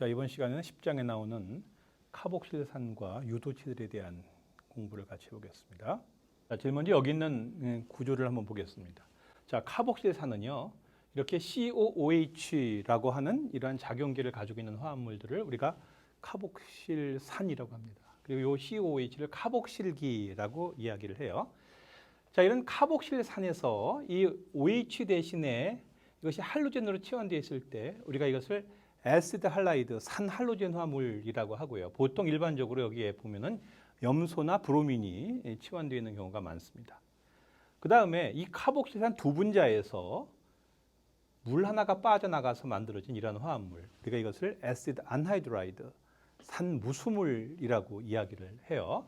자, 이번 시간에는 10장에 나오는 카복실산과 유도체들에 대한 공부를 같이 해보겠습니다. 자, 제일 먼저 여기 있는 구조를 한번 보겠습니다. 자, 카복실산은요, 이렇게 COOH라고 하는 이러한 작용기를 가지고 있는 화합물들을 우리가 카복실산이라고 합니다. 그리고 이 COOH를 카복실기라고 이야기를 해요. 자, 이런 카복실산에서 이 OH 대신에 이것이 할로젠으로 치환되어 있을 때 우리가 이것을 애시드 할라이드, 산 할로젠 화물이라고 하고요. 보통 일반적으로 여기에 보면은 염소나 브로민이 치환되어 있는 경우가 많습니다. 그 다음에 이 카복실산 두 분자에서 물 하나가 빠져나가서 만들어진 이러한 화합물, 우리가 이것을 애시드 안하이드라이드, 산무수물이라고 이야기를 해요.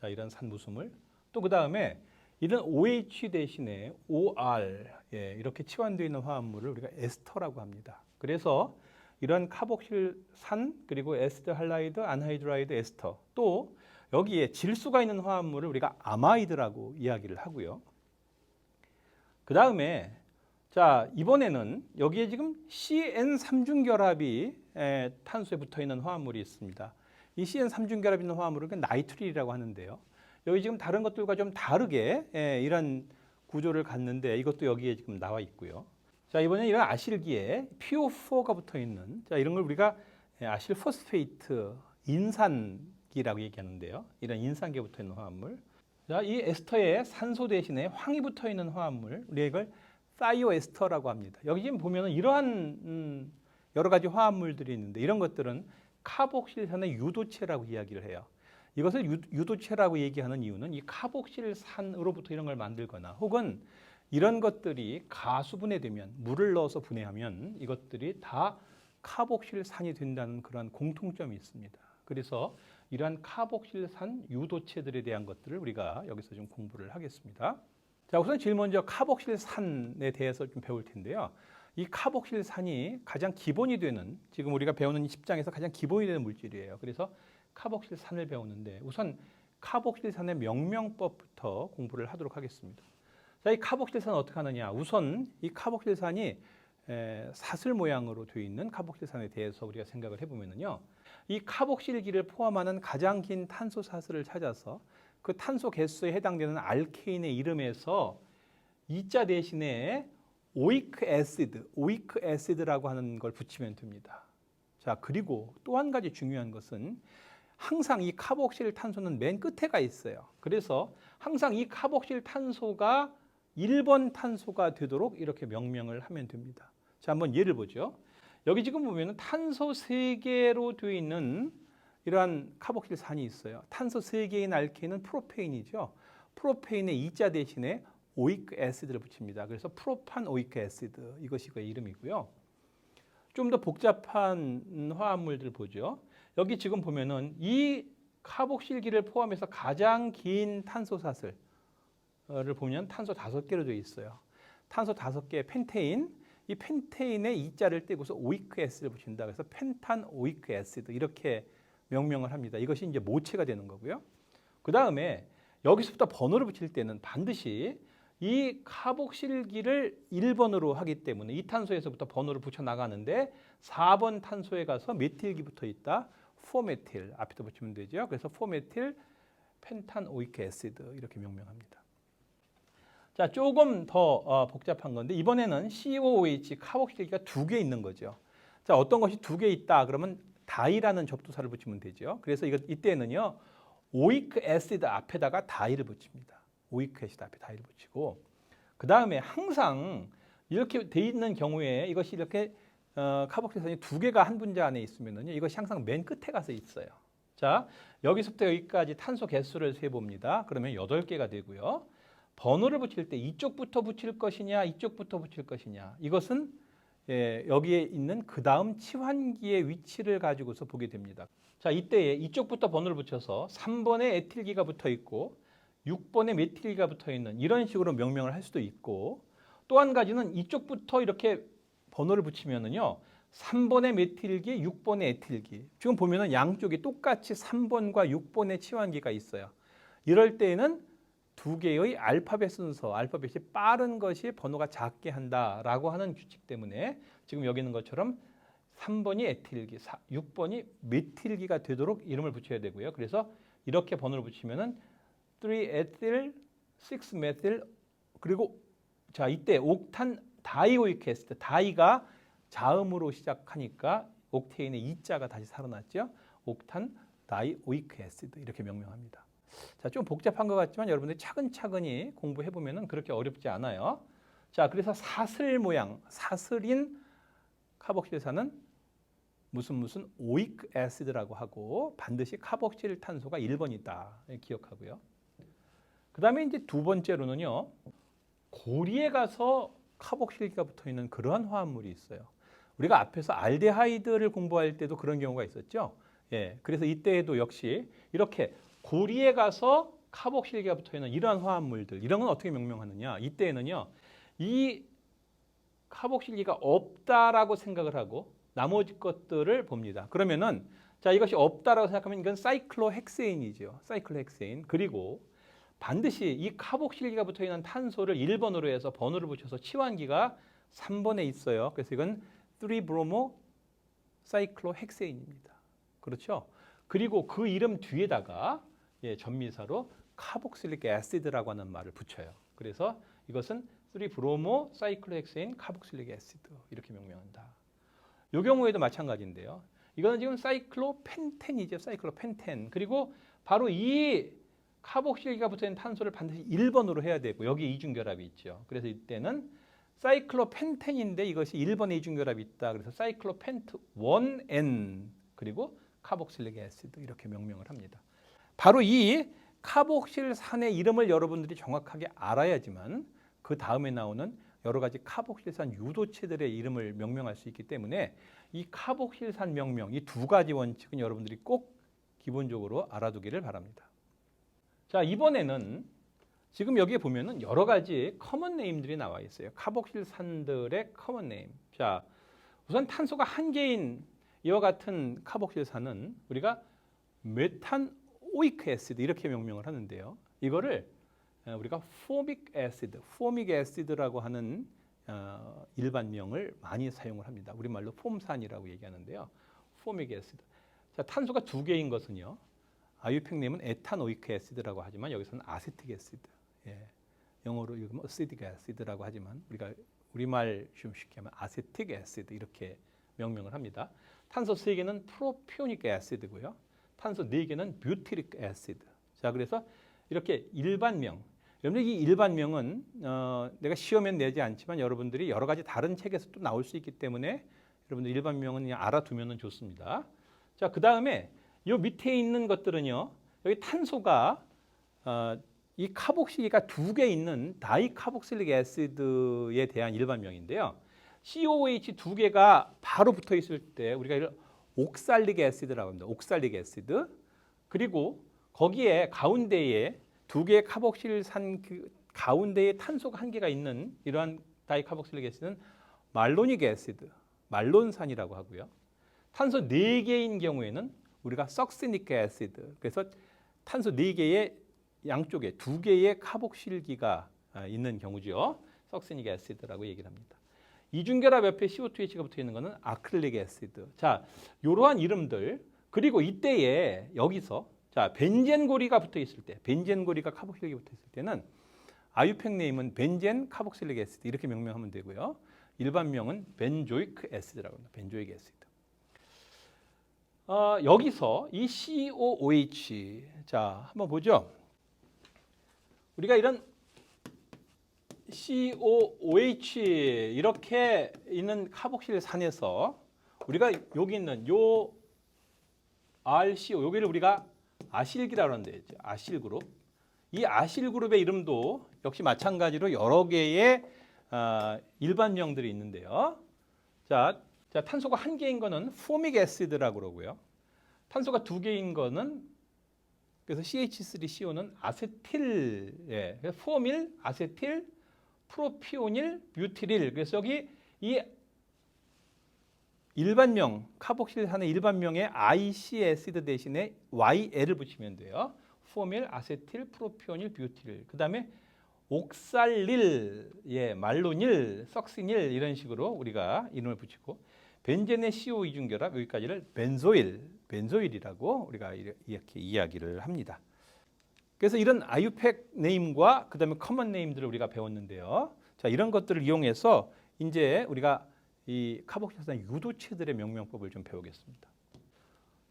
자, 이런 산무수물. 또 그 다음에 이런 OH 대신에 OR, 이렇게 치환되어 있는 화합물을 우리가 에스터라고 합니다. 그래서 이런 카복실산 그리고 에스터 할라이드, 안하이드라이드, 에스터, 또 여기에 질소가 있는 화합물을 우리가 아마이드라고 이야기를 하고요. 그 다음에 자, 이번에는 여기에 지금 CN3중결합이 탄소에 붙어 있는 화합물이 있습니다. 이 CN3중결합 있는 화합물을 나이트릴이라고 하는데요. 여기 지금 다른 것들과 좀 다르게 이런 구조를 갖는데 이것도 여기에 지금 나와 있고요. 자, 이번에 이런 아실기에 PO4가 붙어 있는, 자, 이런 걸 우리가 아실포스페이트 인산기라고 얘기하는데요. 이런 인산기에 붙어 있는 화합물. 자, 이 에스터에 산소 대신에 황이 붙어 있는 화합물, 우리가 이걸 사이오에스터라고 합니다. 여기 지금 보면은 이러한 여러 가지 화합물들이 있는데 이런 것들은 카복실산의 유도체라고 이야기를 해요. 이것을 유도체라고 얘기하는 이유는 이 카복실산으로부터 이런 걸 만들거나 혹은 이런 것들이 가수분해되면, 물을 넣어서 분해하면 이것들이 다 카복실산이 된다는 그런 공통점이 있습니다. 그래서 이러한 카복실산 유도체들에 대한 것들을 우리가 여기서 좀 공부를 하겠습니다. 자, 우선 제일 먼저 카복실산에 대해서 좀 배울 텐데요. 이 카복실산이 가장 기본이 되는, 지금 우리가 배우는 10장에서 가장 기본이 되는 물질이에요. 그래서 카복실산을 배우는데 우선 카복실산의 명명법부터 공부를 하도록 하겠습니다. 자, 이 카복실산은 어떻게 하느냐? 우선 이 카복실산이 사슬 모양으로 되어 있는 카복실산에 대해서 우리가 생각을 해보면요. 이 카복실기를 포함하는 가장 긴 탄소 사슬을 찾아서 그 탄소 개수에 해당되는 알케인의 이름에서 이자 대신에 오이크 애시드라고 하는 걸 붙이면 됩니다. 자, 그리고 또 한 가지 중요한 것은 항상 이 카복실 탄소는 맨 끝에가 있어요. 그래서 항상 이 카복실 탄소가 1번 탄소가 되도록 이렇게 명명을 하면 됩니다. 자, 한번 예를 보죠. 여기 지금 보면 탄소 3개로 되어 있는 이러한 카복실산이 있어요. 탄소 3개인 알케인은 프로페인이죠. 프로페인의 이자 대신에 오이크 애시드를 붙입니다. 그래서 프로판 오이크 애시드, 이것이 그 이름이고요. 좀 더 복잡한 화합물들 보죠. 여기 지금 보면은 이 카복실기를 포함해서 가장 긴 탄소 사슬을 보면 탄소 5개로 되어 있어요. 탄소 5개 펜테인, 이 펜테인의 이자를 떼고서 오이크 애시드를 붙인다. 그래서 펜탄 오이크 애시드 이렇게 명명을 합니다. 이것이 이제 모체가 되는 거고요. 그 다음에 여기서부터 번호를 붙일 때는 반드시 이 카복실기를 1번으로 하기 때문에 이 탄소에서부터 번호를 붙여 나가는데 4번 탄소에 가서 메틸기 붙어 있다. 4메틸 앞에다 붙이면 되죠. 그래서 4메틸 펜탄 오이크 애시드 이렇게 명명합니다. 자, 조금 더 복잡한 건데 이번에는 COOH 카복실기가 2개 있는 거죠. 자, 어떤 것이 2개 있다 그러면 다이라는 접두사를 붙이면 되죠. 그래서 이때는요 오이크 애시드 앞에다가 다이를 붙입니다. 오이크 애시드 앞에 다이를 붙이고 그 다음에 항상 이렇게 돼 있는 경우에 이것이 이렇게 카복실산이 2개가 한 분자 안에 있으면은요 이것이 항상 맨 끝에 가서 있어요. 자, 여기서부터 여기까지 탄소 개수를 세봅니다. 그러면 8개가 되고요. 번호를 붙일 때 이쪽부터 붙일 것이냐 이쪽부터 붙일 것이냐 이것은 여기에 있는 그 다음 치환기의 위치를 가지고서 보게 됩니다. 자, 이때에 이쪽부터 번호를 붙여서 3번에 에틸기가 붙어 있고 6번에 메틸기가 붙어 있는 이런 식으로 명명을 할 수도 있고 또 한 가지는 이쪽부터 이렇게 번호를 붙이면은요 3번에 메틸기, 6번에 에틸기. 지금 보면은 양쪽이 똑같이 3번과 6번의 치환기가 있어요. 이럴 때에는 2개의 알파벳 순서, 알파벳이 빠른 것이 번호가 작게 한다라고 하는 규칙 때문에 지금 여기 있는 것처럼 3번이 에틸기, 6번이 메틸기가 되도록 이름을 붙여야 되고요. 그래서 이렇게 번호를 붙이면은 3에틸, 6메틸 그리고 자 이때 옥탄 다이오이크 애시드, 다이가 자음으로 시작하니까 옥테인의 이자가 다시 살아났죠. 옥탄 다이오이크 애시드 이렇게 명명합니다. 자, 좀 복잡한 것 같지만 여러분들이 차근차근히 공부해 보면은 그렇게 어렵지 않아요. 자, 그래서 사슬 모양, 사슬인 카복실산은 무슨 오이크 애시드라고 하고 반드시 카복실 탄소가 1번이다. 기억하고요. 그다음에 이제 두 번째로는요. 고리에 가서 카복실기가 붙어 있는 그러한 화합물이 있어요. 우리가 앞에서 알데하이드를 공부할 때도 그런 경우가 있었죠. 예. 그래서 이때에도 역시 이렇게 고리에 가서 카복실기가 붙어 있는 이러한 화합물들, 이런 건 어떻게 명명하느냐? 이때에는요. 이 카복실기가 없다라고 생각을 하고 나머지 것들을 봅니다. 그러면은 자, 이것이 없다라고 생각하면 이건 사이클로헥세인이죠. 사이클로헥세인. 그리고 반드시 이 카복실기가 붙어 있는 탄소를 1번으로 해서 번호를 붙여서 치환기가 3번에 있어요. 그래서 이건 3브로모 사이클로헥세인입니다. 그렇죠? 그리고 그 이름 뒤에다가 전미사로 카복실릭 애시드라고 하는 말을 붙여요. 그래서 이것은 3브로모 사이클로헥세인 카복실릭 애시드 이렇게 명명한다. 이 경우에도 마찬가지인데요. 이거는 지금 사이클로펜텐이죠. 사이클로펜텐. 그리고 바로 이 카복실기가 붙어있는 탄소를 반드시 1번으로 해야 되고 여기 이중결합이 있죠. 그래서 이때는 사이클로펜텐인데 이것이 1번에 이중결합이 있다. 그래서 사이클로펜트 1N 그리고 카복실릭 애시드 이렇게 명명을 합니다. 바로 이 카복실산의 이름을 여러분들이 정확하게 알아야지만 그 다음에 나오는 여러 가지 카복실산 유도체들의 이름을 명명할 수 있기 때문에 이 카복실산 명명, 이 두 가지 원칙은 여러분들이 꼭 기본적으로 알아두기를 바랍니다. 자, 이번에는 지금 여기에 보면은 여러 가지 커먼 네임들이 나와 있어요. 카복실산들의 커먼 네임. 자, 우선 탄소가 한 개인 이와 같은 카복실산은 우리가 메탄 오이크 애시드 이렇게 명명을 하는데요. 이거를 우리가 포믹 애시드, 포믹 애시드라고 하는 일반명을 많이 사용을 합니다. 우리말로 폼산이라고 얘기하는데요. 포믹 애시드. 자, 탄소가 두 개인 것은요. 아유팩님은 에탄오이크 애시드라고 하지만 여기서는 아세틱 애시드. 예. 영어로 읽으면 어시딕 애시드라고 하지만 우리가 우리말 좀 쉽게 하면 아세틱 애시드 이렇게 명명을 합니다. 탄소 3개는 프로피오닉 애시드고요. 탄소 4개는 뷰티릭 애시드. 자, 그래서 이렇게 일반명. 여러분들 이 일반명은 내가 시험에 내지 않지만 여러분들이 여러 가지 다른 책에서 또 나올 수 있기 때문에 여러분들 일반명은 그냥 알아두면 좋습니다. 자, 그 다음에 요 밑에 있는 것들은요. 여기 탄소가 이 카복실기가 2개 있는 다이카복실릭 애시드에 대한 일반명인데요. COH 2개가 바로 붙어 있을 때 우리가 이걸 옥살릭 애시드라고 합니다. 옥살릭 애시드. 그리고 거기에 가운데에 2개의 카복실산 가운데에 탄소가 1개가 있는 이러한 다이카복실릭 애시드는 말로닉 애시드, 말론산이라고 하고요. 탄소 4개인 경우에는 우리가 석시닉 애시드. 그래서 탄소 4개의 양쪽에 2개의 카복실기가 있는 경우죠. 석시닉 애시드라고 얘기를 합니다. 이중결합 옆에 CO2H가 붙어 있는 것은 아크릴릭 애시드. 자, 이러한 이름들. 그리고 이때에 여기서 자, 벤젠고리가 붙어 있을 때, 벤젠고리가 카복실기 붙어 있을 때는 아유팩 네임은 벤젠 카복실릭 애시드 이렇게 명명하면 되고요. 일반명은 벤조이크 애시드라고 합니다. 벤조이크 애시드. 여기서 이 COOH 자, 한번 보죠. 우리가 이런 COOH 이렇게 있는 카복실산에서 우리가 여기 있는 요 RCO 여기를 우리가 아실기라고 하는데 아실 그룹. 이 아실 그룹의 이름도 역시 마찬가지로 여러 개의 일반명들이 있는데요. 자, 탄소가 1개인 거는 포믹 애시드라고 그러고요. 탄소가 2개인 거는 그래서 CH3CO는 아세틸, 예, 포밀, 아세틸, 프로피오닐, 뷰티릴. 그래서 여기 이 일반명, 카복실산의 일반명에 IC 애시드 대신에 YL을 붙이면 돼요. 포밀, 아세틸, 프로피오닐, 뷰티릴. 그 다음에 옥살릴, 예, 말로닐, 석시닐 이런 식으로 우리가 이름을 붙이고 벤젠의 CO 이중결합 여기까지를 벤조일이라고 우리가 이렇게 이야기를 합니다. 그래서 이런 IUPAC 네임과 그다음에 커먼 네임들을 우리가 배웠는데요. 자, 이런 것들을 이용해서 이제 우리가 이 카복실산 유도체들의 명명법을 좀 배우겠습니다.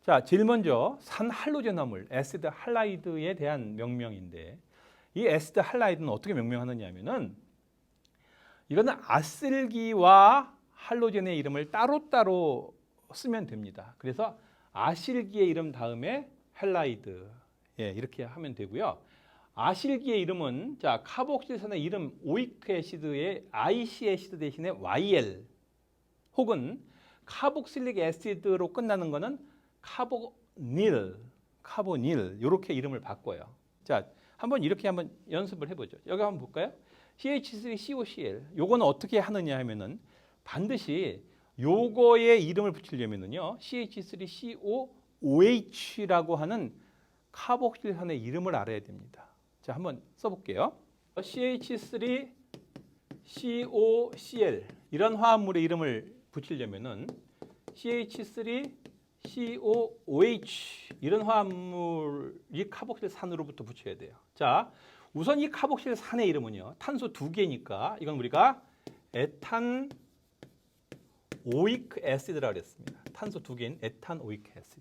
자, 제일 먼저 산할로젠 화물, 애시드 할라이드에 대한 명명인데 이 애시드 할라이드는 어떻게 명명하느냐 하면은 이거는 아실기와 할로젠의 이름을 따로따로 쓰면 됩니다. 그래서 아실기의 이름 다음에 할라이드 이렇게 하면 되고요. 아실기의 이름은 자 카복실산의 이름 오이크 애시드의 IC 애시드 대신에 YL 혹은 카복실릭 애시드로 끝나는 거는 카보닐 이렇게 이름을 바꿔요. 자, 한번 이렇게 한번 연습을 해보죠. 여기 한번 볼까요? CH3COCl 요거는 어떻게 하느냐 하면은 반드시 요거의 이름을 붙이려면은요 CH3COOH라고 하는 카복실산의 이름을 알아야 됩니다. 자, 한번 써볼게요. CH3COCl 이런 화합물의 이름을 붙이려면은 CH3COOH 이런 화합물이 카복실산으로부터 붙여야 돼요. 자, 우선 이 카복실산의 이름은요 탄소 2개니까 이건 우리가 에탄 오이크 애시드라고 그랬습니다. 탄소 2개인 에탄 오이크 애시드.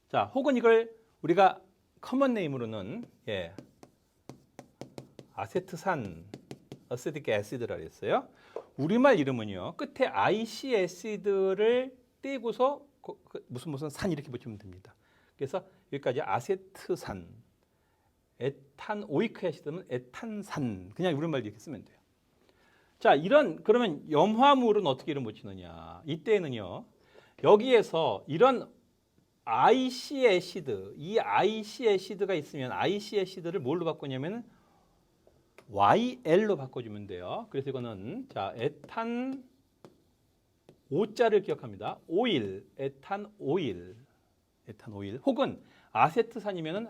자, 혹은 이걸 우리가 커먼 네임으로는 아세트산 어세틱 애시드라고 했어요. 우리말 이름은요 끝에 IC 애시드를 떼고서 무슨 산 이렇게 붙이면 됩니다. 그래서 여기까지 아세트산, 에탄 오이크 애시드는 에탄산 그냥 우리말 이렇게 쓰면 돼요. 자, 그러면 염화물은 어떻게 이름 붙이느냐? 이때는요 여기에서 이런 IC 애시드, 이 IC 애시드가 있으면 IC 애시드를 뭘로 바꾸냐면 YL로 바꿔주면 돼요. 그래서 이거는 자 에탄 오자를 기억합니다. 오일, 에탄 오일 혹은 아세트산이면은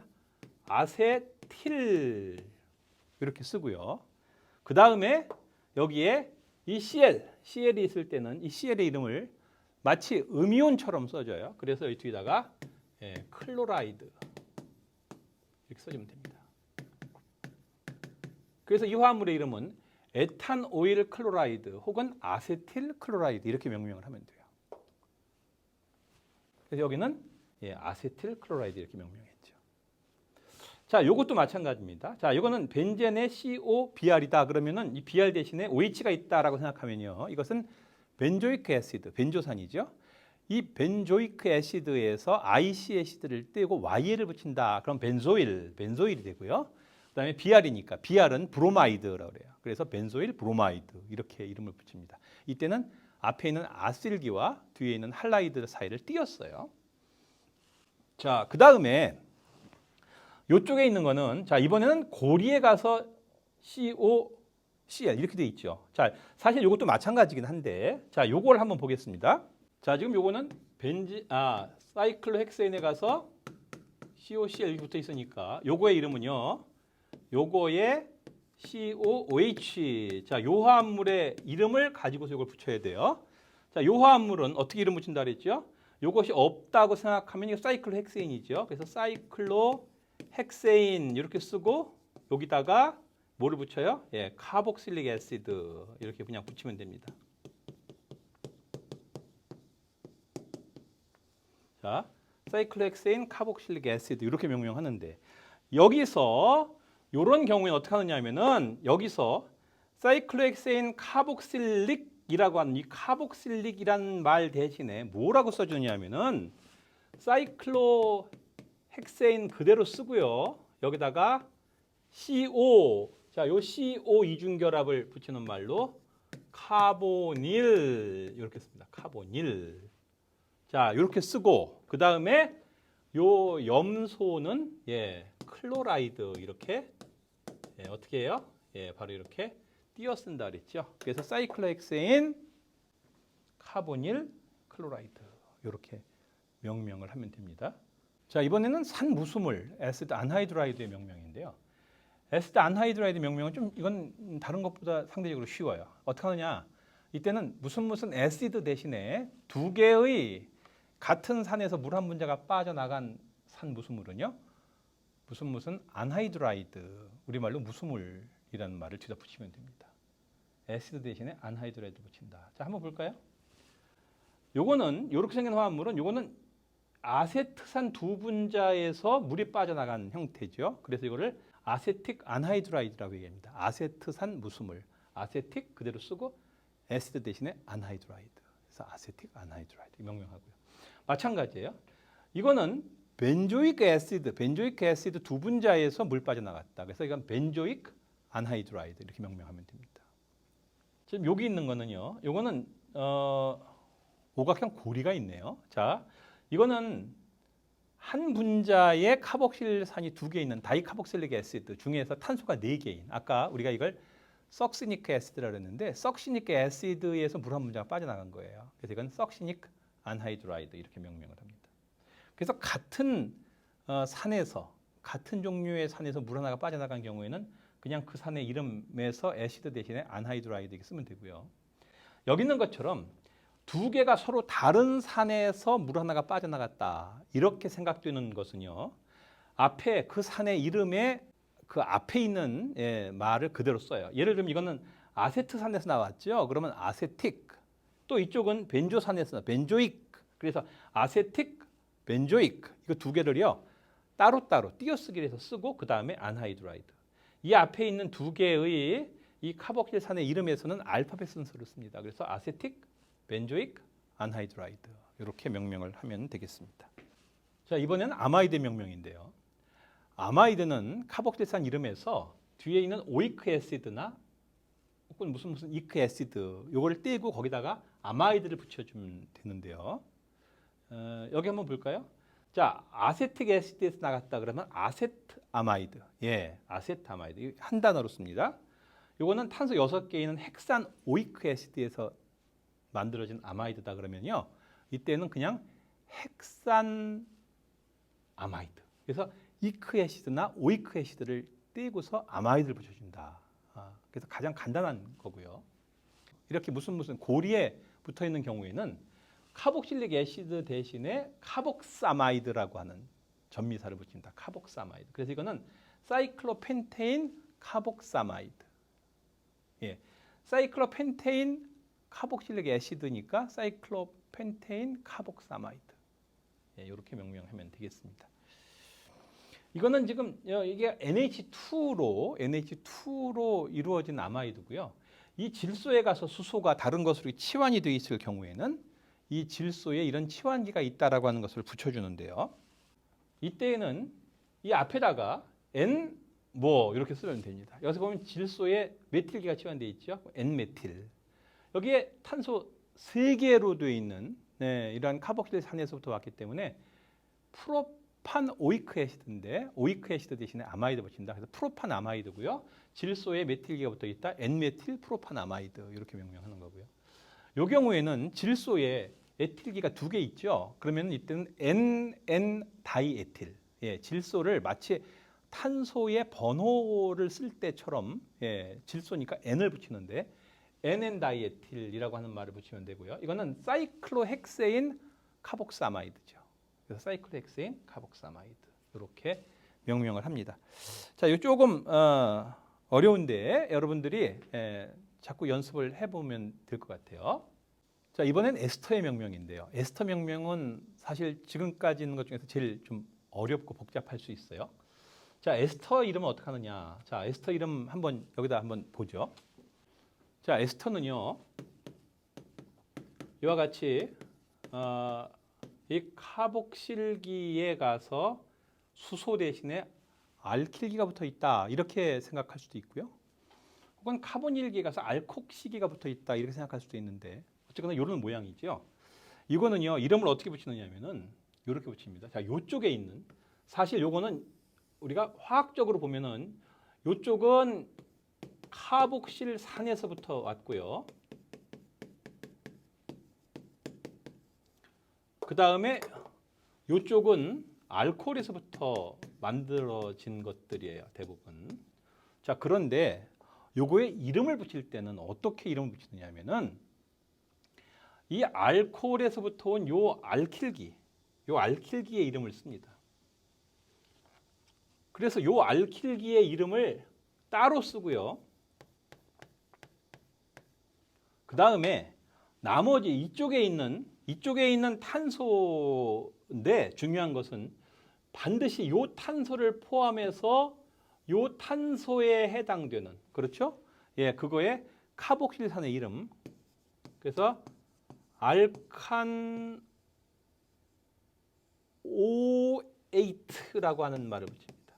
아세틸 이렇게 쓰고요. 그 다음에 여기에 이 CL이 있을 때는 이 CL의 이름을 마치 음이온처럼 써줘요. 그래서 이 뒤에다가 클로라이드 이렇게 써주면 됩니다. 그래서 이 화합물의 이름은 에탄 오일 클로라이드 혹은 아세틸 클로라이드 이렇게 명명을 하면 돼요. 그래서 여기는 아세틸 클로라이드 이렇게 명명했죠. 자, 요것도 마찬가지입니다. 자, 이거는 벤젠의 COBr이다. 그러면은 이 Br 대신에 OH가 있다라고 생각하면요. 이것은 벤조이크 애시드, 벤조산이죠. 이 벤조이크 애시드에서 IC 애시드를 떼고 YL을 붙인다. 그럼 벤조일이 되고요. 그다음에 Br이니까 Br은 브로마이드라고 그래요. 그래서 벤조일 브로마이드 이렇게 이름을 붙입니다. 이때는 앞에 있는 아실기와 뒤에 있는 할라이드 사이를 띄었어요. 자, 그다음에 이쪽에 있는 거는 자, 이번에는 고리에 가서 COCl 이렇게 돼 있죠. 자, 사실 이것도 마찬가지긴 한데 자, 요걸 한번 보겠습니다. 자, 지금 요거는 사이클로헥세인에 가서 COCl 붙어 있으니까 요거의 이름은요. 요거의 COOH. 자, 요 화합물의 이름을 가지고서 이걸 붙여야 돼요. 자, 요 화합물은 어떻게 이름 붙인다 그랬죠? 요것이 없다고 생각하면 이거 사이클로헥세인이죠. 그래서 사이클로헥세인 이렇게 쓰고 여기다가 뭐를 붙여요? 카복실릭 애시드 이렇게 그냥 붙이면 됩니다. 자, 사이클로헥세인 카복실릭 애시드 이렇게 명명하는데 여기서 이런 경우에는 어떻게 하느냐 하면은 여기서 사이클로헥세인 카복실릭이라고 하는 이 카복실릭이라는 말 대신에 뭐라고 써주냐 하면은 사이클로헥세인 그대로 쓰고요. 여기다가 CO 자, 요 CO 이중결합을 붙이는 말로 카보닐 이렇게 씁니다. 카보닐. 자, 이렇게 쓰고 그 다음에 요 염소는 클로라이드 이렇게 어떻게 해요? 바로 이렇게 띄어 쓴다 그랬죠. 그래서 사이클로헥세인 카보닐 클로라이드 이렇게 명명을 하면 됩니다. 자, 이번에는 산무수물 애시드 안하이드라이드의 명명인데요. 애시드 안하이드라이드 명명은 좀 이건 다른 것보다 상대적으로 쉬워요. 어떻게 하느냐? 이때는 무슨 애시드 대신에 두 개의 같은 산에서 물 한 분자가 빠져나간 산 무수물은요. 무슨 안하이드라이드, 우리말로 무수물이라는 말을 뒤다 붙이면 됩니다. 애시드 대신에 안하이드라이드 붙인다. 자, 한번 볼까요? 요거는 이렇게 생긴 화합물은 요거는 아세트산 두 분자에서 물이 빠져나간 형태죠. 그래서 이거를 아세틱 안하이드라이드라고 얘기합니다. 아세트산 무수물, 아세틱 그대로 쓰고 애시드 대신에 안하이드라이드. 그래서 아세틱 안하이드라이드 명명하고요. 마찬가지예요. 이거는 벤조익 애시드 두 분자에서 물 빠져나갔다. 그래서 이건 벤조익 안하이드라이드 이렇게 명명하면 됩니다. 지금 여기 있는 거는요. 요거는 오각형 고리가 있네요. 자, 이거는 한 분자에 카복실산이 두 개 있는 다이카복실릭 애시드 중에서 탄소가 4개인 아까 우리가 이걸 석시닉 애시드라고 했는데 석시닉 애시드에서 물 한 분자가 빠져나간 거예요. 그래서 이건 석시닉 안하이드라이드 이렇게 명명을 합니다. 그래서 같은 산에서 같은 종류의 산에서 물 하나가 빠져나간 경우에는 그냥 그 산의 이름에서 애시드 대신에 안하이드라이드 이렇게 쓰면 되고요. 여기 있는 것처럼 두 개가 서로 다른 산에서 물 하나가 빠져나갔다. 이렇게 생각되는 것은요. 앞에 그 산의 이름에 그 앞에 있는 말을 그대로 써요. 예를 들면 이거는 아세트산에서 나왔죠. 그러면 아세틱. 또 이쪽은 벤조산에서 벤조익. 그래서 아세틱, 벤조익. 이거 두 개를요. 따로따로 띄어쓰기를 해서 쓰고 그 다음에 안하이드라이드. 이 앞에 있는 두 개의 이 카복실산의 이름에서는 알파벳 순서를 씁니다. 그래서 아세틱, 벤조익, 안하이드라이드 이렇게 명명을 하면 되겠습니다. 자, 이번에는 아마이드 명명인데요. 아마이드는 카복실산 이름에서 뒤에 있는 오이크 애시드나 혹은 무슨 이크 애시드 요거를 떼고 거기다가 아마이드를 붙여주면 되는데요. 여기 한번 볼까요? 자, 아세틱 애시드에서 나갔다 그러면 아세트아마이드. 예, 아세트아마이드. 한 단어로 씁니다. 요거는 탄소 6개 있는 헥산 오이크 애시드에서 만들어진 아마이드다 그러면요. 이때는 그냥 헥산 아마이드. 그래서 이크 애시드나 오이크 애시드를 떼고서 아마이드를 붙여준다. 그래서 가장 간단한 거고요. 이렇게 무슨 고리에 붙어 있는 경우에는 카복실릭 애시드 대신에 카복사마이드라고 하는 전미사를 붙인다. 카복사마이드. 그래서 이거는 사이클로펜테인 카복사마이드. 예, 사이클로펜테인 카복실릭 애시드니까 사이클로펜테인 카복사마이드. 예, 이렇게 명명하면 되겠습니다. 이거는 지금 이게 NH2로 이루어진 아마이드고요. 이 질소에 가서 수소가 다른 것으로 치환이 되어 있을 경우에는 이 질소에 이런 치환기가 있다라고 하는 것을 붙여주는데요. 이때에는 이 앞에다가 N 이렇게 쓰면 됩니다. 여기서 보면 질소에 메틸기가 치환되어 있죠. N메틸. 여기에 탄소 3개로 되어 있는 이러한 카복실산에서부터 왔기 때문에 프로판 오이크 애시드인데 오이크 애시드 대신에 아마이드 붙인다. 그래서 프로판 아마이드고요. 질소에 메틸기가 붙어 있다. N메틸 프로판 아마이드 이렇게 명명하는 거고요. 이 경우에는 질소에 에틸기가 2개 있죠. 그러면 이때는 NN 다이에틸. 예, 질소를 마치 탄소의 번호를 쓸 때처럼 질소니까 N을 붙이는데 NN 다이에틸이라고 하는 말을 붙이면 되고요. 이거는 사이클로헥세인 카복사마이드죠. 그래서 사이클로헥세인 카복사마이드 이렇게 명명을 합니다. 자, 이 조금 어려운데 여러분들이 자꾸 연습을 해보면 될 것 같아요. 자, 이번엔 에스터의 명명인데요. 에스터 명명은 사실 지금까지 있는 것 중에서 제일 좀 어렵고 복잡할 수 있어요. 자, 에스터 이름은 어떻게 하느냐? 자, 에스터 이름 여기다 한번 보죠. 자, 에스터는요. 이와 같이 이 카복실기에 가서 수소 대신에 알킬기가 붙어 있다. 이렇게 생각할 수도 있고요. 혹은 카본일기에 가서 알콕시기가 붙어 있다. 이렇게 생각할 수도 있는데 어쨌거나 이런 모양이죠. 이거는요. 이름을 어떻게 붙이느냐면은 이렇게 붙입니다. 자, 요쪽에 있는 사실 요거는 우리가 화학적으로 보면은 요쪽은 카복실산에서부터 왔고요. 그 다음에 요쪽은 알코올에서부터 만들어진 것들이에요. 대부분. 자, 그런데 요거에 이름을 붙일 때는 어떻게 이름을 붙이느냐면은 이 알코올에서부터 온 요 알킬기의 이름을 씁니다. 그래서 요 알킬기의 이름을 따로 쓰고요. 그 다음에 나머지 이쪽에 있는 탄소인데 중요한 것은 반드시 요 탄소를 포함해서 요 탄소에 해당되는, 그렇죠? 예, 그거의 카복실산의 이름. 그래서 알칸 오에이트라고 하는 말을 붙입니다.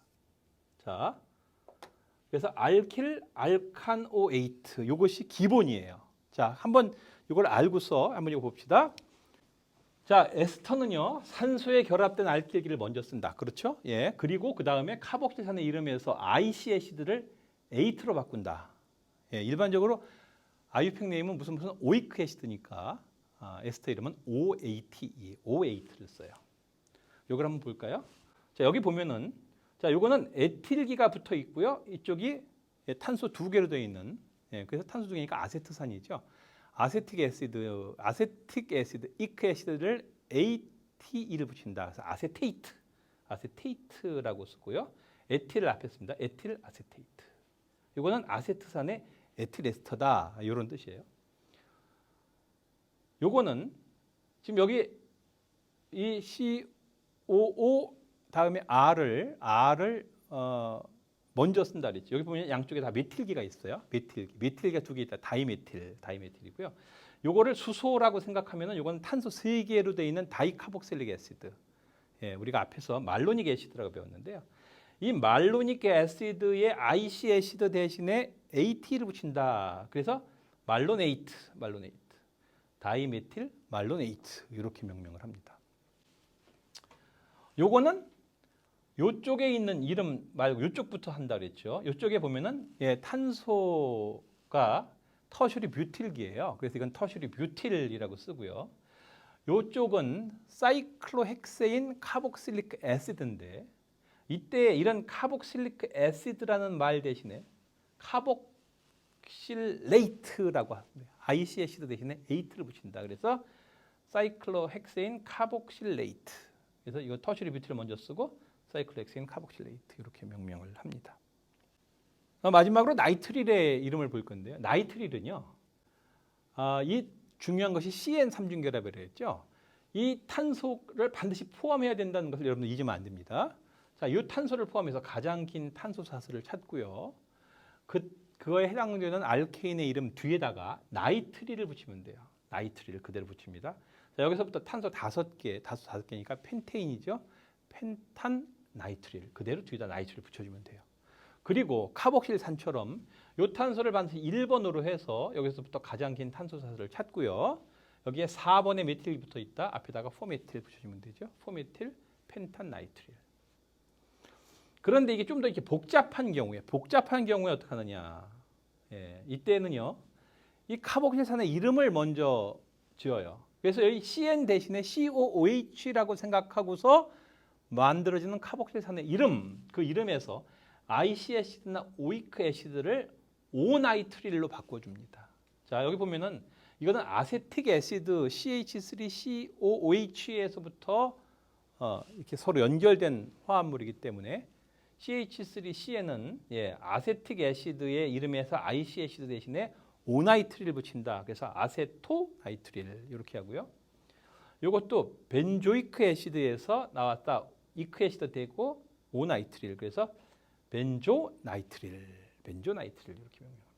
자, 그래서 알칸오에이트, 이것이 기본이에요. 자, 한번 이걸 알고서 한번 이거 봅시다. 자, 에스터는요, 산소에 결합된 알킬기를 먼저 쓴다. 그렇죠? 예. 그리고 그 다음에 카복실산의 이름에서 IC 애시드를 에이트로 바꾼다. 예, 일반적으로 아유팩 네임은 무슨 오이크 애시드니까 에스터 이름은 OAT를 써요. 이걸 한번 볼까요? 자, 여기 보면은, 자, 요거는 에틸기가 붙어 있고요. 이쪽이 탄소 2개로 되어 있는, 예, 그래서 탄소 2개니까 아세트산이죠. 아세틱 애시드, 이크 애시드를 ATE를 붙인다. 그래서 아세테이트라고 쓰고요. 에틸을 앞에 씁니다. 에틸 아세테이트. 이거는 아세트산의 에틸 에스터다. 이런 뜻이에요. 요거는 지금 여기 이 COO 다음에 R을 먼저 쓴다 그랬죠. 여기 보면 양쪽에 다 메틸기가 있어요. 메틸기가 2개 있다. 다이메틸이고요. 요거를 수소라고 생각하면은 요건 탄소 3개로 되어 있는 다이카복실릭 애시드. 예, 우리가 앞에서 말로닉 애시드라고 배웠는데요. 이 말로닉 애시드의 IC 애시드 대신에 AT를 붙인다. 그래서 말로네이트. 다이메틸 말로네이트 이렇게 명명을 합니다. 요거는 요쪽에 있는 이름 말고 요쪽부터 한다 그랬죠. 요쪽에 보면은 예, 탄소가 터슈리 뷰틸기예요. 그래서 이건 터슈리 뷰틸이라고 쓰고요. 요쪽은 사이클로헥세인 카복실릭 애시드인데 이때 이런 카복실릭 애시드라는 말 대신에 카복실레이트라고 합니다. IC 애시드 대신에 에이트를 붙인다. 그래서 사이클로헥세인 카복실레이트. 그래서 이거 터슈리 뷰틸을 먼저 쓰고 사이클로헥세인 카복실레이트 이렇게 명명을 합니다. 마지막으로 나이트릴의 이름을 볼 건데요. 나이트릴은요. 이 중요한 것이 CN3중결합이라고 했죠. 이 탄소를 반드시 포함해야 된다는 것을 여러분들 잊으면 안 됩니다. 자, 이 탄소를 포함해서 가장 긴 탄소 사슬을 찾고요. 그거에 해당되는 알케인의 이름 뒤에다가 나이트릴을 붙이면 돼요. 나이트릴 그대로 붙입니다. 자, 여기서부터 탄소 5개니까 펜테인이죠. 펜탄 나이트릴 그대로 뒤에다 나이트릴 붙여주면 돼요. 그리고 카복실산처럼 이 탄소를 반드시 1번으로 해서 여기서부터 가장 긴 탄소 사슬을 찾고요. 여기에 4번의 메틸이 붙어 있다. 앞에다가 4메틸 붙여주면 되죠. 4메틸 펜탄 나이트릴. 그런데 이게 좀 더 이렇게 복잡한 경우에 어떻게 하느냐? 예, 이때는요. 이 카복실산의 이름을 먼저 지어요. 그래서 여기 CN 대신에 COOH라고 생각하고서 만들어지는 카복실산의 이름, 그 이름에서 IC 애시드나 오이크 애시드를 오나이트릴로 바꿔줍니다. 자, 여기 보면은 이거는 아세틱 애시드 CH3COOH에서부터 이렇게 서로 연결된 화합물이기 때문에 CH3CN은 예, 아세틱 애시드의 이름에서 IC 애시드 대신에 오나이트릴을 붙인다. 그래서 아세토나이트릴 이렇게 하고요. 이것도 벤조이크 애시드에서 나왔다. 이크 애시드 되고 오나이트릴. 그래서 벤조나이트릴 이렇게 명명합니다.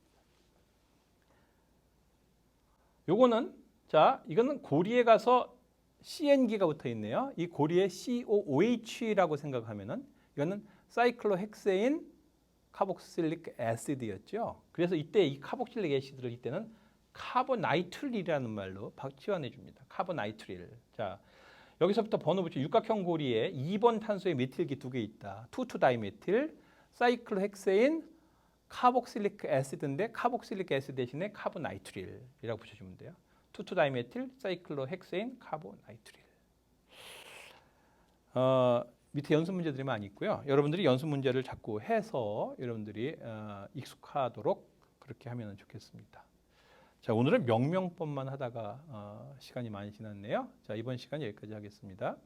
요거는 자, 이거는 고리에 가서 CN기가 붙어 있네요. 이 고리에 COOH라고 생각하면은 이거는 사이클로헥세인 카복실릭 애시드였죠. 그래서 이때 이 카복실릭 애시드를 이때는 카보나이트릴이라는 말로 치환해 줍니다. 카보나이트릴. 자, 여기서부터 번호 붙여 육각형 고리에 2번 탄소의 메틸기 2개 있다. 2,2-다이메틸, 사이클로헥세인 카복실릭 애시드인데 카복실릭 애시드 대신에 카보나이트릴이라고 붙여주면 돼요. 2,2-다이메틸, 사이클로헥세인, 카보나이트릴. 밑에 연습 문제들이 많이 있고요. 여러분들이 연습 문제를 자꾸 해서 여러분들이 익숙하도록 그렇게 하면 좋겠습니다. 자, 오늘은 명명법만 하다가 시간이 많이 지났네요. 자, 이번 시간 여기까지 하겠습니다.